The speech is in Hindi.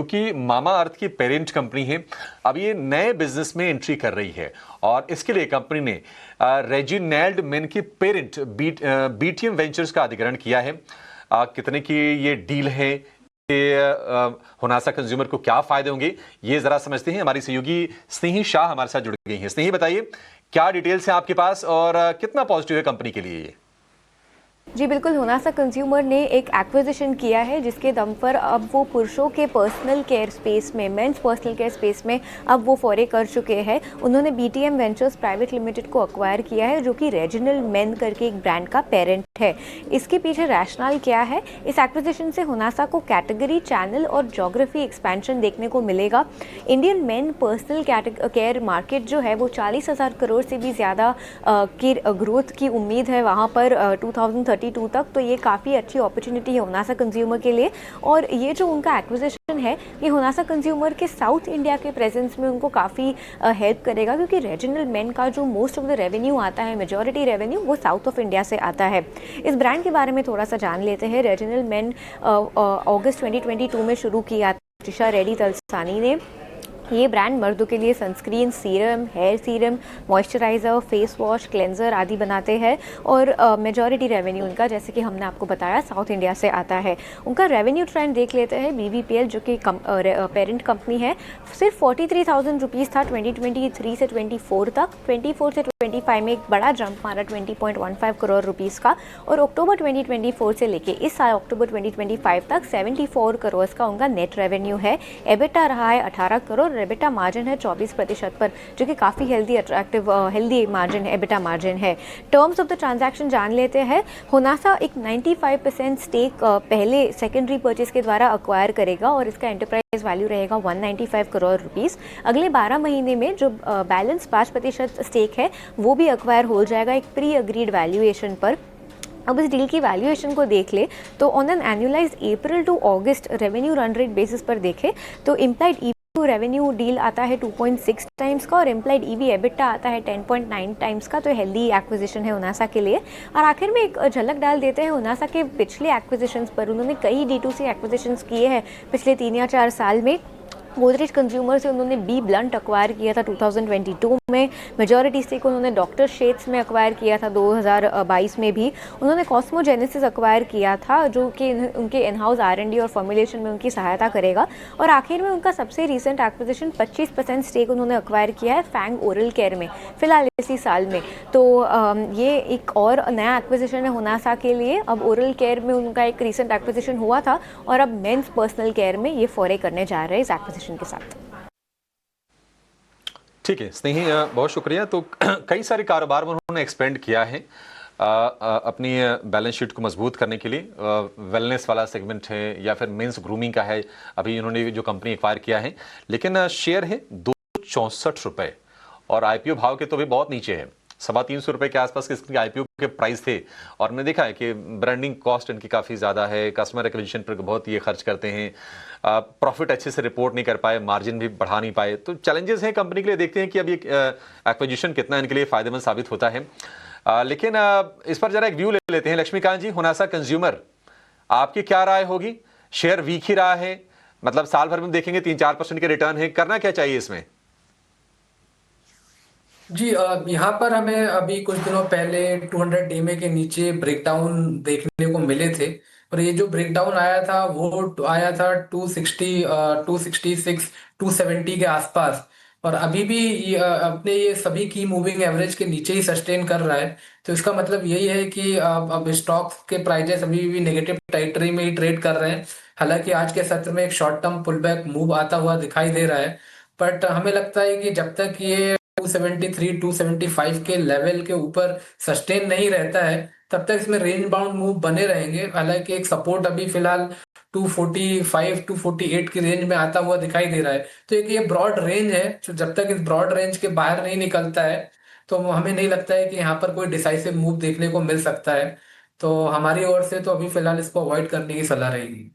क्योंकि मामा अर्थ की पेरेंट कंपनी है, अब ये नए बिजनेस में एंट्री कर रही है और इसके लिए कंपनी ने रेजिनाल्ड मेन की पेरेंट बीटीएम वेंचर्स का अधिग्रहण किया है। कितने की ये डील है, होनासा कंज्यूमर को क्या फायदे होंगे, ये जरा समझते हैं। हमारी सहयोगी स्नेही शाह हमारे साथ जुड़ गई हैं। स्नेही, बताइए क्या डिटेल्स हैं आपके पास और कितना पॉजिटिव है कंपनी के लिए ये? जी बिल्कुल, होनासा कंज्यूमर ने एक एक्विजिशन किया है जिसके दम पर अब वो पुरुषों के पर्सनल केयर स्पेस में, मेंस पर्सनल केयर स्पेस में अब वो फोरे कर चुके हैं। उन्होंने बीटीएम वेंचर्स प्राइवेट लिमिटेड को अक्वायर किया है जो कि रेजिनल मेन करके एक ब्रांड का पेरेंट है। इसके पीछे रैशनल क्या है? इस एक्विजिशन से होनासा को कैटेगरी, चैनल और जोग्राफी एक्सपेंशन देखने को मिलेगा। Indian main personal care market जो है वो 40,000 करोड़ से भी ज़्यादा की ग्रोथ की उम्मीद है वहाँ पर 2032 तक। तो ये काफ़ी अच्छी अपॉर्चुनिटी है होनासा कंज्यूमर के लिए। और ये जो उनका एक्विजिशन है ये होनासा कंज्यूमर के साउथ इंडिया के प्रेजेंस में उनको काफ़ी हेल्प करेगा, क्योंकि रीजनल मेन का जो मोस्ट ऑफ द रेवेन्यू आता है, मेजॉरिटी रेवेन्यू वो साउथ ऑफ इंडिया से आता है। इस ब्रांड के बारे में थोड़ा सा जान लेते हैं। रीजनल मेन अगस्त 2022 में शुरू किया त्रिशा रेड्डी तलसानी ने। ये ब्रांड मर्दों के लिए sunscreen, serum, hair serum, moisturiser, face wash, cleanser आदि बनाते हैं और मेजॉरिटी रेवेन्यू उनका, जैसे कि हमने आपको बताया, साउथ इंडिया से आता है। उनका रेवेन्यू ट्रेंड देख लेते हैं। बीवीपीएल जो कि पेरेंट कंपनी है, सिर्फ 43,000 रुपीज़ था 2023 से 24 तक। 24 से 25 में एक बड़ा जंप मारा 20.15 करोड़ रुपीज़ का, और अक्टूबर 2024 से लेके इस साल अक्टूबर 2025 तक 74 करोड़ का उनका नेट रेवेन्यू है। एबिटा रहा है 18 करोड़, एबिटा मार्जिन है 24% पर, जो कि काफ़ी हेल्दी, अट्रैक्टिव, हेल्दी मार्जिन है, एबिटा मार्जिन है। टर्म्स ऑफ द ट्रांजैक्शन जान लेते हैं। होनासा एक 95% स्टेक पहले सेकेंडरी परचेज के द्वारा अक्वायर करेगा और इसका एंटरप्राइज वैल्यू रहेगा 195 करोड़ रुपीज़। अगले 12 महीने में जो बैलेंस 5% स्टेक है वो भी अक्वायर हो जाएगा एक प्री अग्रीड वैल्यूएशन पर। अब इस डील की वैल्यूएशन को देख ले तो on an annualised April to August revenue run rate basis पर देखें तो इम्प्लाइड रेवेन्यू डील आता है 2.6 टाइम्स का और इम्प्लाइड ईवी एबिटा आता है 10.9 टाइम्स का। तो हेल्दी एक्विजिशन है होनासा के लिए। और आखिर में एक झलक डाल देते हैं होनासा के पिछले एक्विजिशंस पर। उन्होंने कई D2C एक्विजिशंस किए हैं पिछले 3 या 4 साल में। गोदरेज कंज्यूमर से उन्होंने बी ब्लंट अक्वायर किया था 2022 में। मेजॉरिटी स्टेक उन्होंने डॉक्टर शेड्स में अक्वायर किया था 2022 में भी। उन्होंने कॉस्मोजेनेसिस अक्वायर किया था जो कि उनके इन हाउस R&D और फॉर्मुलेशन में उनकी सहायता करेगा। और आखिर में उनका सबसे रिसेंट एक्विजिशन 25% स्टेक उन्होंने अक्वायर किया है फैंग ओरल केयर में, फिलहाल इसी साल में। तो ये एक और नया एक्विजिशन है होनासा के लिए। अब ओरल केयर में उनका एक रिसेंट एक्विजिशन हुआ था और अब मेंस पर्सनल केयर में ये फोरे करने जा रहे हैं इस एक्विजिशन के साथ। ठीक है स्नेही, बहुत शुक्रिया। तो कई सारे कारोबार में उन्होंने एक्सपेंड किया है अपनी बैलेंस शीट को मजबूत करने के लिए। वेलनेस वाला सेगमेंट है या फिर मेंस ग्रूमिंग का है, अभी उन्होंने जो कंपनी एक्वायर किया है। लेकिन शेयर है 264 रुपए और आईपीओ भाव के तो भी बहुत नीचे है। 350 रुपए के आसपास इसके आईपीओ के प्राइस थे। और मैंने देखा है कि ब्रांडिंग कॉस्ट इनकी काफ़ी ज़्यादा है, कस्टमर एक्विजिशन पर बहुत ये खर्च करते हैं, प्रॉफिट अच्छे से रिपोर्ट नहीं कर पाए, मार्जिन भी बढ़ा नहीं पाए। तो चैलेंजेस हैं कंपनी के लिए। देखते हैं कि अब ये एक्विजिशन कितना इनके लिए फ़ायदेमंद साबित होता है। लेकिन इस पर जरा एक व्यू ले लेते हैं। लक्ष्मीकांत जी, होनासा कंज्यूमर, आपकी क्या राय होगी? शेयर वीक ही रहा है, मतलब साल भर में देखेंगे 3-4% के रिटर्न है, करना क्या चाहिए इसमें? जी, यहाँ पर हमें अभी कुछ दिनों पहले 200 डीएमए के नीचे ब्रेकडाउन देखने को मिले थे। और ये जो ब्रेकडाउन आया था वो आया था 260, 266, 270 के आसपास। और अभी भी अपने ये सभी की मूविंग एवरेज के नीचे ही सस्टेन कर रहा है। तो इसका मतलब यही है कि अब स्टॉक्स के प्राइजेस अभी भी नेगेटिव टेरिटरी में ही ट्रेड कर रहे हैं। हालांकि आज के सत्र में एक शॉर्ट टर्म पुलबैक मूव आता हुआ दिखाई दे रहा है। बट हमें लगता है कि जब तक ये 273, 275 के लेवल के ऊपर सस्टेन नहीं रहता है तब तक इसमें रेंज बाउंड मूव बने रहेंगे। हालांकि एक सपोर्ट अभी फिलहाल 245, 248 की रेंज में आता हुआ दिखाई दे रहा है। तो एक ये ब्रॉड रेंज है, तो जब तक इस ब्रॉड रेंज के बाहर नहीं निकलता है तो हमें नहीं लगता है कि यहाँ पर कोई डिसाइसिव मूव देखने को मिल सकता है। तो हमारी ओर से तो अभी फिलहाल इसको अवॉइड करने की सलाह रहेगी।